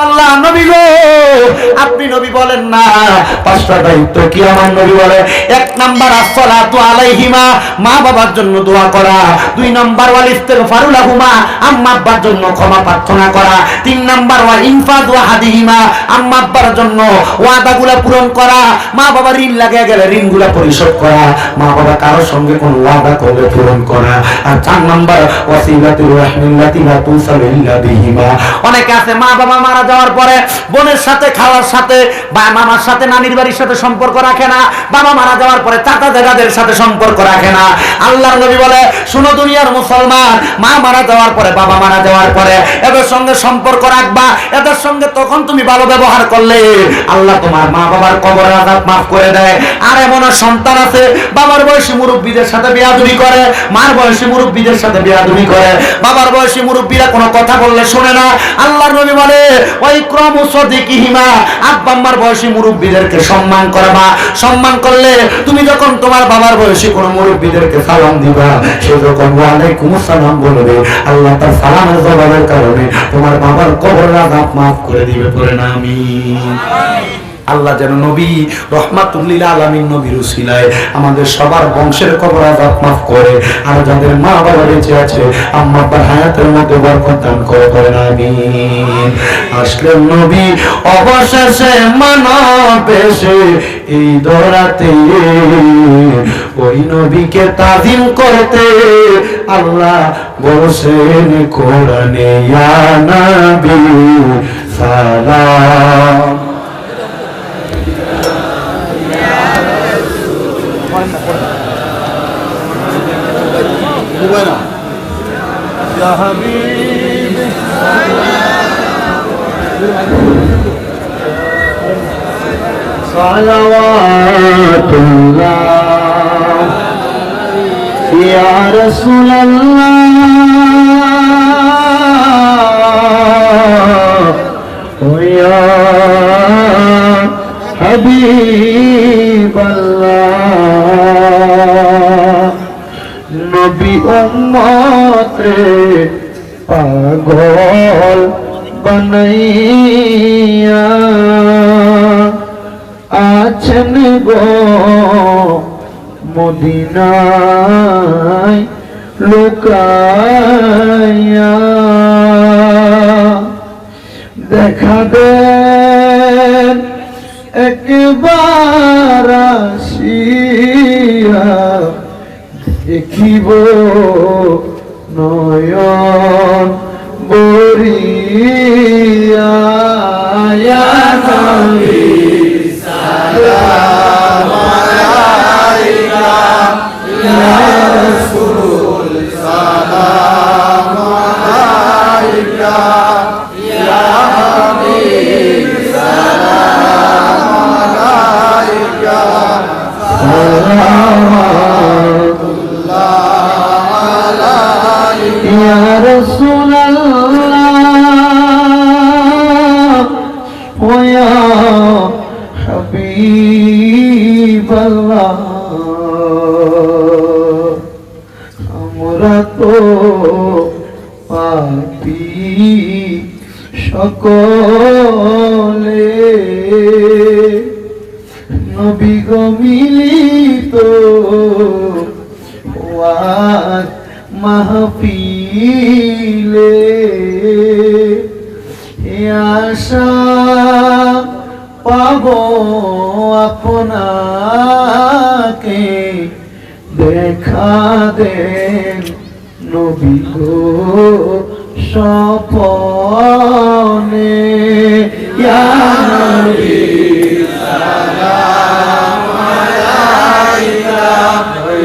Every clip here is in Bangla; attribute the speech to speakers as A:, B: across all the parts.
A: আল্লাহ নবী গো, আপনি নবী বলেন না পাঁচটা দায়িত্ব কি আমার নবী বলে? এক নাম্বার আসসালাতু আলাইহিমা, মা বাবার জন্য দোয়া করা। দুই নাম্বার ওয়াল ইস্তিগফারু লাহুমা, আম্মা আব্বার জন্য ক্ষমা প্রার্থনা করা। তিন নাম্বার ওয়া ইনফাদু আহাদিহিমা, আম্মা আব্বার জন্য ওয়াদাগুলো পূরণ করা। মা বাবার ঋণ লাগে গেলে ঋণগুলো পরিশোধ করা। মা বাবা কারোর সঙ্গে কোন ওয়াদা করলে পূরণ করা। আর চার নাম্বার ওয়াসিলাতুর রাহমিল্লাতি লা তুসালু ইল্লা বিহিমা। অনেকে আছে মা বাবা মারা যাওয়ার পরে বোনের সাথে খালার সাথে বা মামার সাথে নানির বাড়ির সাথে সম্পর্ক রাখে না, বাবা মারা যাওয়ার পরে চাচা দাদাদের সাথে সম্পর্ক রাখে না। আল্লাহর নবী বলে শুনো দুনিয়ার মুসলমান, মা মারা যাওয়ার পরে বাবা মারা যাওয়ার পরে এদের সঙ্গে সম্পর্ক রাখবা। এদের সঙ্গে তখন তুমি ভালো ব্যবহার করলে আল্লাহ তোমার মা বাবার কবরের আযাব মাফ করে দেয়। আর এমন সন্তান আছে বাবার বয়সী মুরব্বীদের সাথে বেয়াদবি করে, মার বয়সী মুরব্বীদের সাথে বেয়াদবি করে। বাবার বয়সী মুরব্বীরা কোনো কথা বললে শুনে না। আল্লাহর নবী বলে ওই ক্রমু সদিকিহিমা, আব্বা আম্মার বয়সী মুরব্বীদেরকে সম্মান করবা। সম্মান করলে তুমি যখন তোমার বাবার বয়সী কোন মুরব্বীদেরকে সালাম দিবা, সে যখন ওয়ালাইকুম আসসালাম বলবে, আল্লাহ তার সালামের জবাবের কারণে তোমার বাবার কবরের আযাব মাফ করে দিবে। পড়ে না আমিন। আল্লাহ যেন নবী রহমাতুল লিল আলামিন নবীর উসিলায় আমাদের সবার বংশের কবর আযাব মাফ করে। আর যাদের মা বাবা বেঁচে আছে আম্মা আব্বার হায়াতের মধ্যে বরকত দান করে। পড়ে না আমিন। আসলেন নবী অবশেষে মানব এসে এই দরাতে, ওই নবীকে তাজিম করতে আল্লাহ বলছেন কোরআনে, ইয়া নবী সালাম। يا حبيبي صلوات الله يا رسول الله ويا حبيب الله নবী উম্মতে পাগল বানাইয়া আছেন গো মদিনায় লুকাইয়া। দেখা দেন একবার আসিয়া, দেখিব নয়ন বরিয়া। ইয়া নবী সালাম আলাইকা, ইয়া রাসূল সালাম আলাইকা, ইয়া হাবিব সালাম আলাইকা, يا رسول الله ويا حبيب الله। আমরা তো পাপী সকলে, নবী গো মিলিত ওয়াজ মাহফিলে, আশা পাব আপনাকে, দেখা দেন নবী গো স্বপনে। ইয়া নবী সালাম আলাইকা,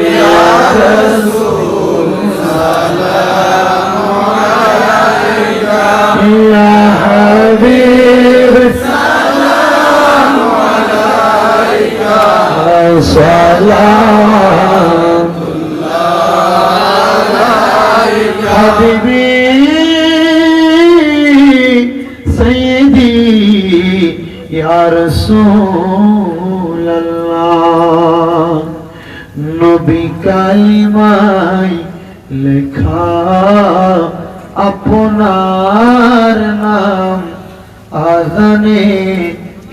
A: ইয়া রাসূল সালাম আলাইকা, ইয়া হাবিব সালাম আলাইকা, সালামুল্লাহ আলাইকা হাবিবি সাইয়্যিদি ইয়া রাসূলুল্লাহ। নবী কালিমায় লেখা আপনার নাম
B: আজানে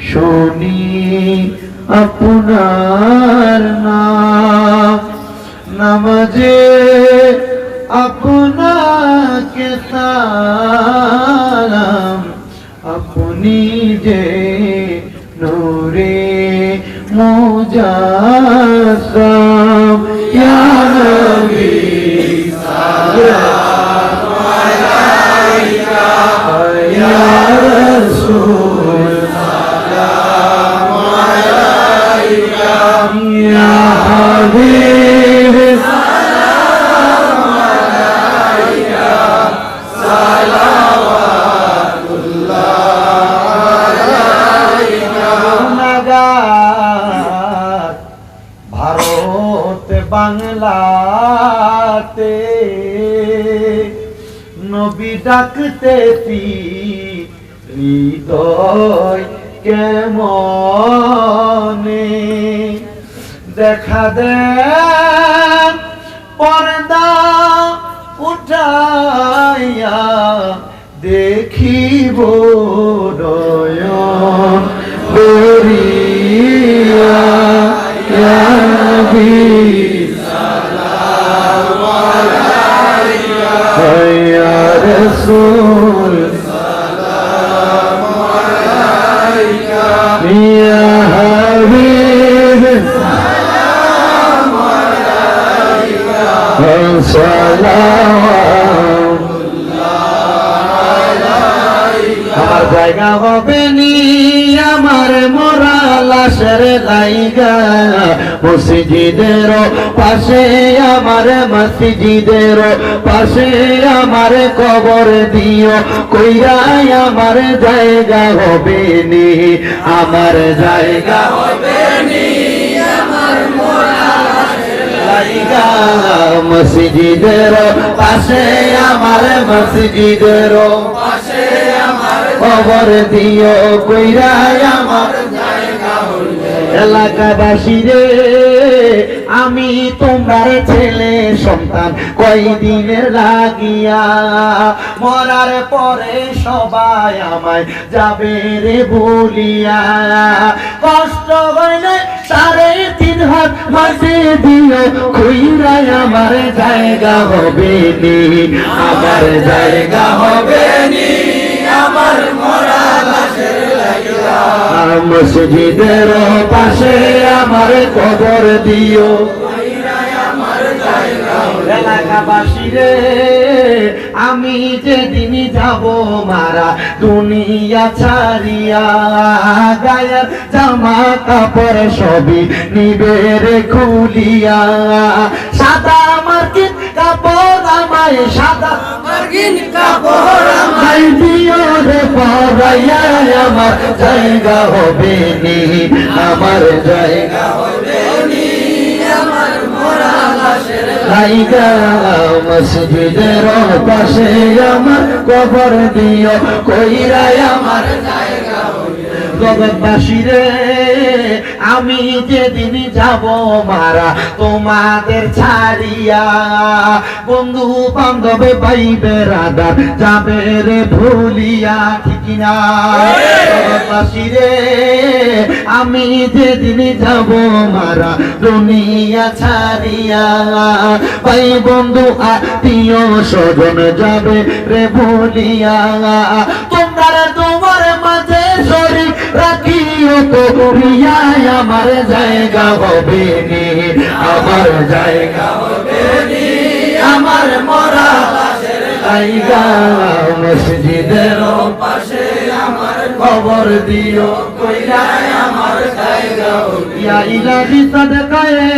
B: শুনি আপনার নাম, নামাজে আপনাকে সালাম, আপনি যে নূরে মুজাসসাম, ইয়া নবী সালাম আলাইকা, ইয়া রাসূল সালাম আলাইকা, ইয়া হাবিব সালাম আলাইকা, সালাওয়াতুল্লাহ আলাইকা। গুনাহগার ভারত বাংলাতে নবী ডাকতেছি, হৃদয় কেমনে দেখা দেন পর্দা উঠাইয়া, দেখিব নয়ন ভরিয়া, ইয়া নবী সালাম আলাইকা, ইয়া রাসূল সালাম আলাইকা, ইয়া হাবিব সালাম আলাইকা, আমার জায়গা হবে নি আমার মোরা লাশের জায়গা, মসজিদের পাশে আমার, মসজিদের পাশে আমার কবর দিও, কইরাই আমার জায়গা হবে নি, আমার জায়গা হবে নি আমার মোরা লাশের জায়গা, মসজিদের পাশে আমার, মসজিদের পাশে আমার কবর দিও, কইরাই আমার জায়গা হইবে। এলাকাবাসী রে আমি তোমার ছেলে সন্তান, কয়দিনের লাগিয়া, মরার পরে সবাই আমায় যাবে রে বলিয়া, কষ্ট হইলে 3.5 হাত মাঝে দিও, কইরাই আমার জায়গা হবে নি, আমার জায়গা হবে নি আমার মরা লাশের লাগিয়া, মসজিদের পাশে আমার কবর দিও, কইরাই আমার জায়গা হবে। এলাকাবাসী রে আমি যেদিন যাব মারা দুনিয়া ছাড়িয়া, গায়ের জামা কাপড় সবই নিবে রে খুলিয়া, সাদা মার্কিন কাপড় আমায়, সাদা মার্কিন কাপড় আমায় দিও রে পরাইয়া, আমার জায়গা হবে নি, আমার জায়গা হবে নি আমার মোরা লাশের জায়গা, মসজিদের পাশে আমার কবর দিও, কইরাই আমার জায়গা হবে। জগৎবাসী রে আমি যেদিন যাব মারা তোমাদের ছাড়িয়া, বন্ধু বান্ধব ভাই বেরাদার যাবে রে ভুলিয়া, ঠিক না? জগৎবাসী রে আমি যেদিন যাব মারা দুনিয়া ছাড়িয়া, ভাই বন্ধু আত্মীয় স্বজন যাবে রে ভুলিয়া, তোমরা তোমার মাঝে শরীক রাখিও তো রিয়ায়, আমার জায়গা হবে নি, আমার জায়গা হবে নি আমার মরা লাশের জায়গা, মসজিদের পাশে আমার কবর দিও, কইরাই আমার জায়গা হবে। ইয়া ইলাহি সাদকায়ে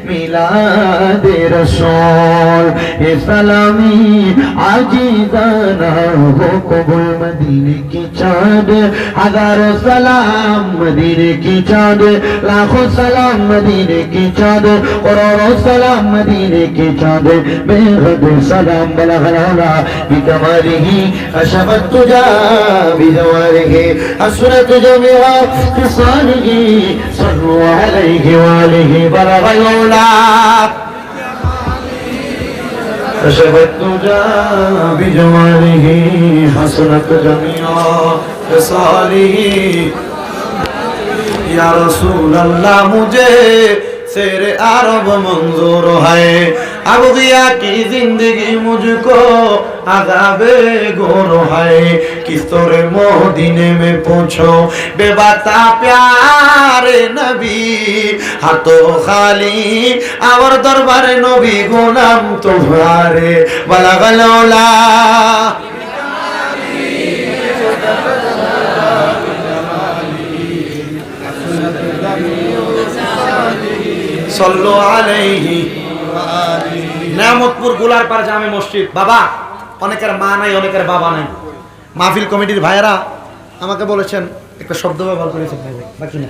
B: মিলাদে রাসূল, এ সালামি আজিজানা हो कबूल, मदीने की चाँद हजारों सलाम, मदीने की चाँद लाखों सलाम, मदीने की चाँद करोड़ों सलाम, मदीने की चाँद बेहद सलाम, बलगना बिकमालिही अशबत तुजा बिजवालिही असरत जमिआ फिसालिही, सल्लु अलैहि वालिही बलगना
A: كشف الدجى بجماله حسنت جميع خصاله या रसूल अल्लाह मुझे शेर अरब मंजूर है अब गया की जिंदगी मुझको अज़ाबे गोर है किस तरह मोहदीने में पूछो बेबाता प्यारे नबी हाथों खाली और दरबारे नबी गुलाम तुम्हारे बलगलोला सल्लु अलैहि नेमतपुर गुलारपाड़ जामे मस्जिद बाबा অনেকের মা নাই অনেকের বাবা নাই মাহফিল কমিটির ভাইরা আমাকে বলেছেন একটা শব্দ ব্যবহার করেছেন বাকি না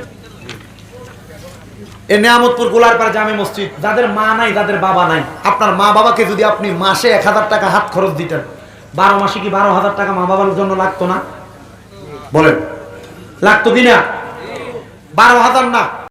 A: এই নেয়ামতপুর গুলারপাড় জামে মসজিদ যাদের মা নাই যাদের বাবা নাই আপনার মা বাবাকে যদি আপনি মাসে 1000 টাকা হাত খরচ দিতেন 12 মাসে কি 12000 টাকা মা বাবার জন্য লাগতো না বলেন লাগতো কিনা 12000 না